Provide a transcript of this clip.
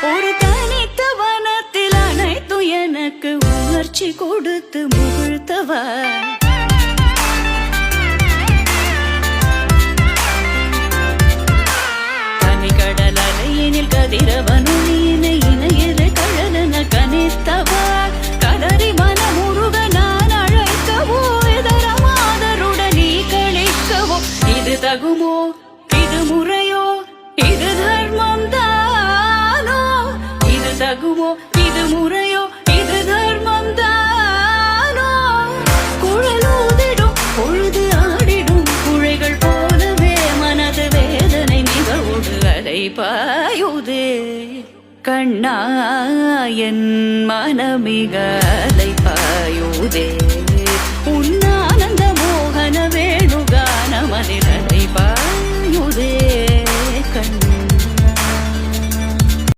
ஒரு தனித்த வனத்தில் அனைத்தும் எனக்கு உணர்ச்சி கொடுத்து முகிழ்த்தவா தனிக்கடல் அலையினில் கதிரவனொளியினை இணையது கழலன கனித்தவா கதறி மனமுருக நான் அழைக்கவோ இதரமாதருடன் நீ கழிக்கவோ இது தகுமோ இது முறையோ இது தர்மம் தானோ இது தகுமோ இது முறையோ இது தர்மம் தானோ குழலூதிடும் பொழுது ஆடிடும் குழைகள் போலவே மனது வேதனை நிகழ்வோடு அலை பாயுதே கண்ணா என் மனமிக அலை பாயுதே